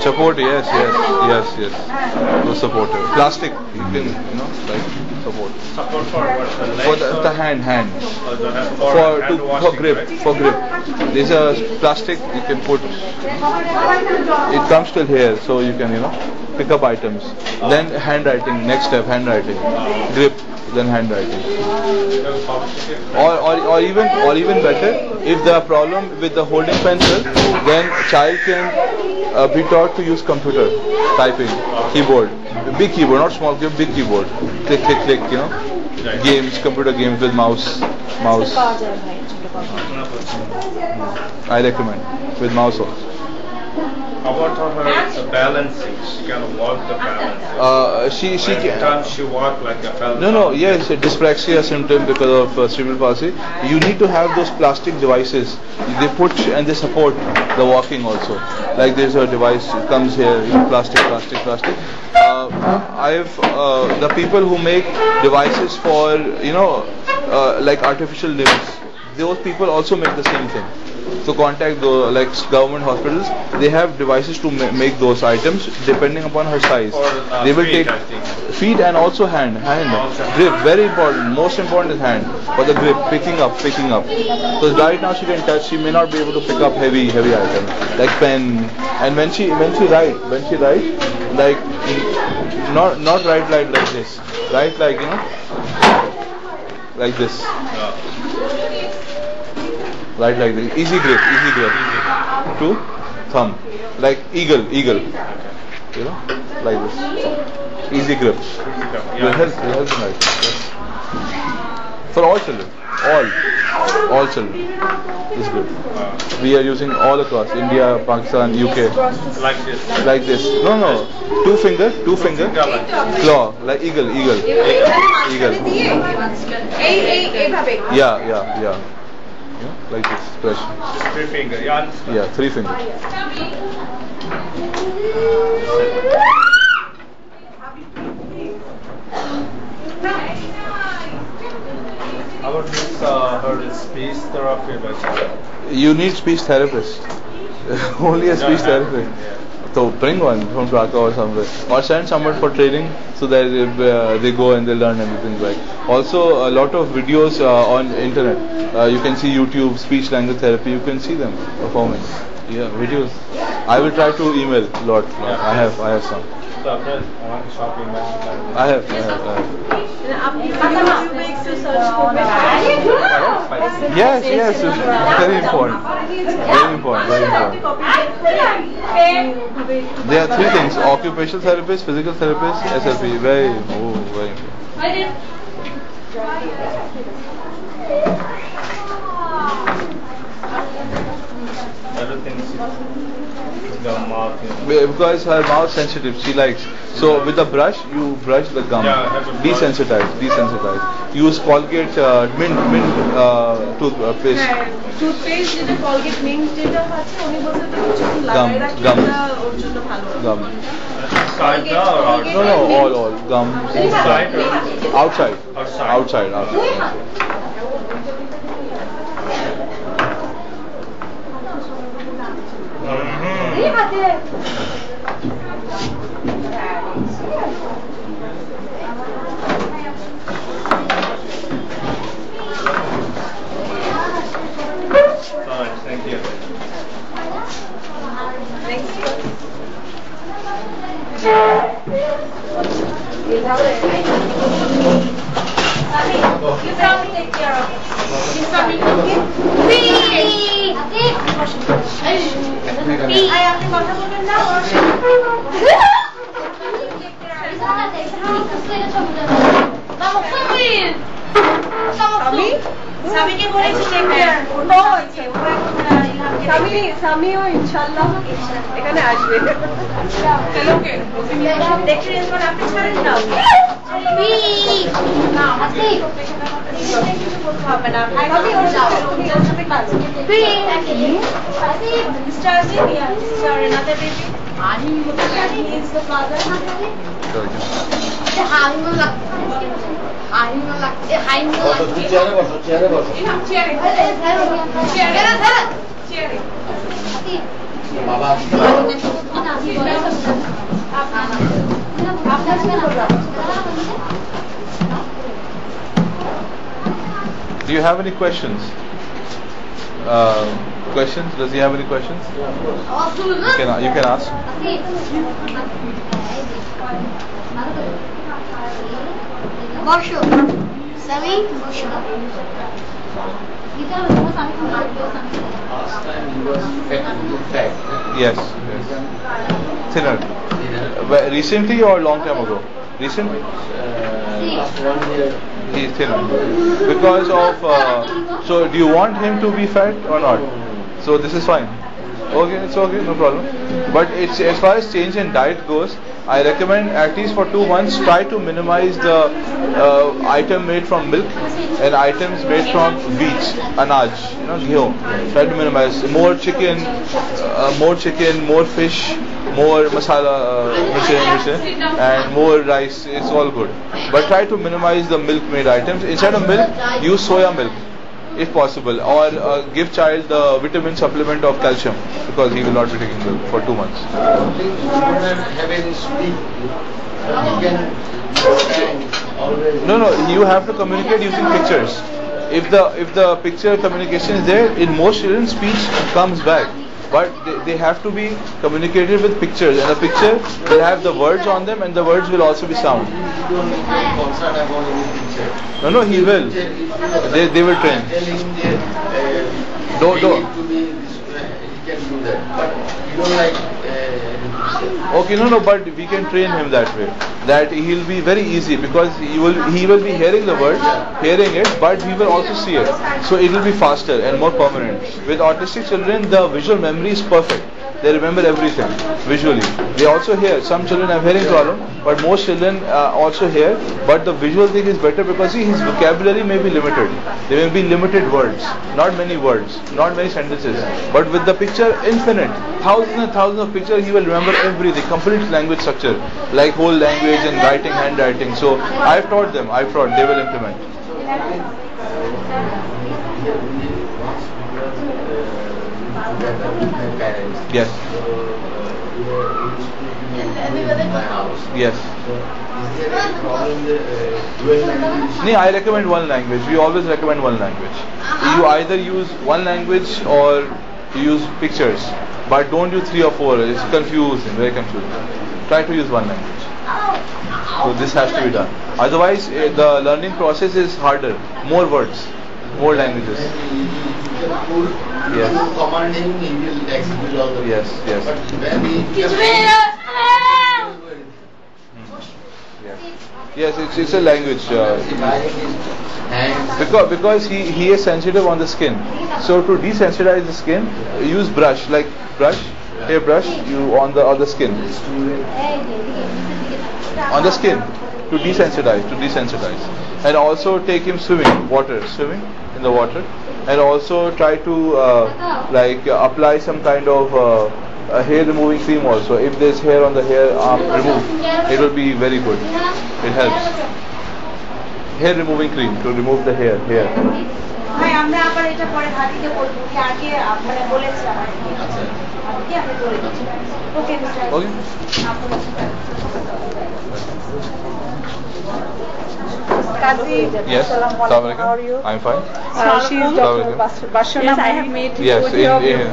Support, yes, yes, yes, yes. To support it. Plastic, you can, like support. Support for what? For the hand. Or the hand for For grip, right? for grip. There's a plastic you can put. It comes till here, so you can, pick up items. Then handwriting. Next step, handwriting. Grip, then handwriting. Or even better, if there are problem with the holding pencil, then child can be taught to use computer typing, keyboard, big keyboard, not small keyboard, big keyboard. Click, games, computer games with mouse. I recommend with mouse also. How about her balancing? She can walk the balance. She Every time she walk like a balance. No, yes, dyspraxia symptom because of cerebral palsy. You need to have those plastic devices. They put and they support the walking also. Like there's a device comes here, plastic. The people who make devices for like artificial limbs, those people also make the same thing. So contact the government hospitals. They have devices to make those items depending upon her size. They will feet, take feet and also hand. Grip, very important. Most important is hand for the grip. Picking up. Because right now she can touch. She may not be able to pick up heavy items like pen. And when she write, like not write like this. Write like like this. Right like this. Easy grip. To thumb. Like eagle. Like this. Easy grip. Will help tonight. Yes. For all children. All children. This good. We are using all across India, Pakistan, UK. Like this. No. Two finger. Claw. Like eagle. Yeah. Like this pressure. Just 3 fingers. Yeah, 3 fingers. How about this her speech therapy? You need speech therapist. Only a speech therapist. So bring one from Dhaka or somewhere, or send someone for training so that they go and they learn everything right. Also, a lot of videos on internet. You can see YouTube speech language therapy. You can see them performing. Yeah, videos. I will try to email a lot. I have some. I have. Yes. Very important. There are 3 things: occupational therapist, physical therapist, SLP. Very important. Everything's the mouth. Because her mouth sensitive, she likes. So with the brush, you brush the gum. Desensitize. Use Colgate mint toothpaste. Toothpaste যেটা Colgate mint যেটা আছে উনি বলতে তো কিছু লাগায় রাখি এটা ওর জন্য ভালো। Gum. Inside or No, all gum. Outside. Alright, thank you. You probably take care of it. You probably okay? I আপনি কথা বলবেন না স্বামীকে বলেছি স্বামীও ইনশাআল্লাহ এখানে আসবে দেখে আপনি ছাড়েন না হবে না another baby. He is the father. Do you have any questions? Questions? Does he have any questions? You can ask. Bosho. Sami Bosho. Last time he was fat. Yes. Thinner. Recently or long time ago? Recent? Last 1 year. He is thinner. Because of. So, do you want him to be fat or not? So, this is fine. Okay, it's okay, no problem. But it's as far as change in diet goes, I recommend at least for 2 months try to minimize the item made from milk and items made from wheat, anaj, ghee. Try to minimize more chicken, more fish, more masala, and more rice. It's all good. But try to minimize the milk-made items. Instead of milk, use soya milk, if possible, or give child the vitamin supplement of calcium, because he will not be taking milk for 2 months. No, you have to communicate using pictures. If the picture communication is there, in most children speech comes back, but they have to be communicated with pictures, and the picture will have the words on them, and the words will also be sound. No, he will. They will train. Don't. Okay, no, but we can train him that way. That he will be very easy, because he will be hearing the word, hearing it, but he will also see it. So it will be faster and more permanent. With autistic children, the visual memory is perfect. They remember everything visually. They also hear. Some children have hearing problem, but most children also hear. But the visual thing is better, because his vocabulary may be limited. There may be limited words, not many words, not many sentences. But with the picture, infinite, thousands and thousands of pictures, he will remember everything, complete language structure, like whole language and writing, handwriting. So I've taught them. They will implement. Yes. Yes. I recommend one language. We always recommend one language. You either use one language or you use pictures, but don't use 3 or 4. It's confusing, very confusing. Try to use one language. So this has to be done. Otherwise, the learning process is harder. More words, more languages. Yes. Commanding, he will execute all the. Yes. But when he Yes, it's a language. Because he is sensitive on the skin. So to desensitize the skin, use brush, like hairbrush, you on the skin. On the skin, to desensitize. And also take him swimming in the water, and also try to apply some kind of hair removing cream also. If there's hair on the hair arm, remove. It will be very good. It helps. Hair removing cream to remove the hair. আমরা আবার এটা পরে হাতিকে বলবো কি আগে মানে বলেছে আজকে আমি বলে দিচ্ছি okay mister Okay. Kazi, Yes. Assalamu alaikum. How are you? I'm fine. She's Dr. Bashana. Yes, I have made Yes, video of your